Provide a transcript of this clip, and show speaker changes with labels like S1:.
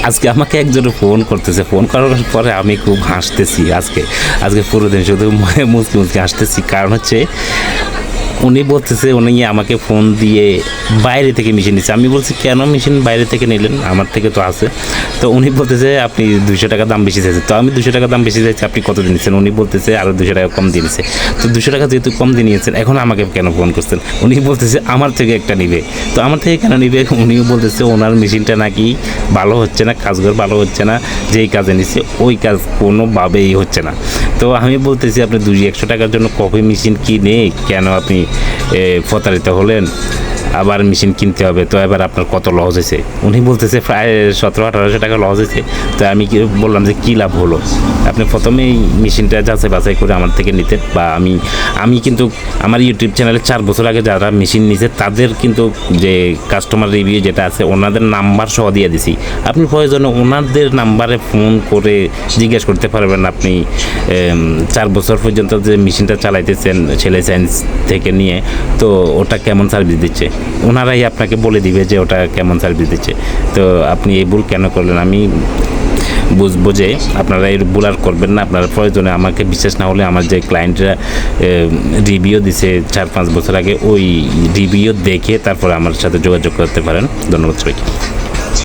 S1: আজকে আমাকে একজন ফোন করতেছে, ফোন করার পরে আমি খুব হাসতেছি। আজকে পুরো দিন শুধু মুচকি মুচকি হাসতেছি। কারণ হচ্ছে উনি বলতেছে উনি আমাকে ফোন দিয়ে বাইরে থেকে মেশিন নিচ্ছে। আমি বলছি কেন মেশিন বাইরে থেকে নিলেন, আমার থেকে তো আছে। তো উনি বলতেছে আপনি 200 টাকা দাম বেশি চাইছে। তো আমি 200 টাকা দাম বেশি চাইছি, আপনি কত দিয়েছেন? উনি বলতেছে আরও 200 টাকা কম দিয়েছে। তো 200 টাকা যেহেতু কম দিয়ে নিয়েছেন, এখন আমাকে কেন ফোন করছেন? উনি বলতেছে আমার থেকে একটা নিবে। তো আমার থেকে কেন নিবে? উনিও বলতেছে ওনার মেশিনটা নাকি ভালো হচ্ছে না, কাজগুলো ভালো হচ্ছে না, যেই কাজে নিচ্ছে ওই কাজ কোনোভাবেই হচ্ছে না। তো আমি বলতেছি আপনি 200-100 টাকার জন্য কফি মেশিন কিনে কেন আপনি প্রতারিত হলেন? আবার মেশিন কিনতে হবে, তো এবার আপনার কত লস হয়েছে? উনি বলতেছে প্রায় 1700-1800 টাকা লস হয়েছে। তো আমি বললাম যে কী লাভ হলো? আপনি প্রথমেই মেশিনটা যাচাই বাছাই করে আমার থেকে নিতেন, বা আমি কিন্তু আমার ইউটিউব চ্যানেলে 4 বছর আগে যারা মেশিন নিছে তাদের কিন্তু যে কাস্টমার রিভিউ যেটা আছে ওনাদের নাম্বার সহ দিয়ে দিছি। আপনি প্রয়োজনে ওনাদের নাম্বারে ফোন করে জিজ্ঞেস করতে পারবেন আপনি 4 বছর পর্যন্ত যে মেশিনটা চালাইতেছেন ছেলে সায়েন্স থেকে নিয়ে, তো ওটা কেমন সার্ভিস দিচ্ছে, ওনারাই আপনাকে বলে দিবে যে ওটা কেমন সার্ভিস দিচ্ছে। তো আপনি এই ভুল কেন করলেন? আমি বুঝবো যে আপনারা এই ভুল আর করবেন না। আপনারা প্রয়োজনে আমাকে বিশ্বাস না হলে আমার যে ক্লায়েন্টরা রিভিউ দিছে 4-5 বছর আগে, ওই রিভিউ দেখে তারপরে আমার সাথে যোগাযোগ করতে পারেন। ধন্যবাদ সবাইকে।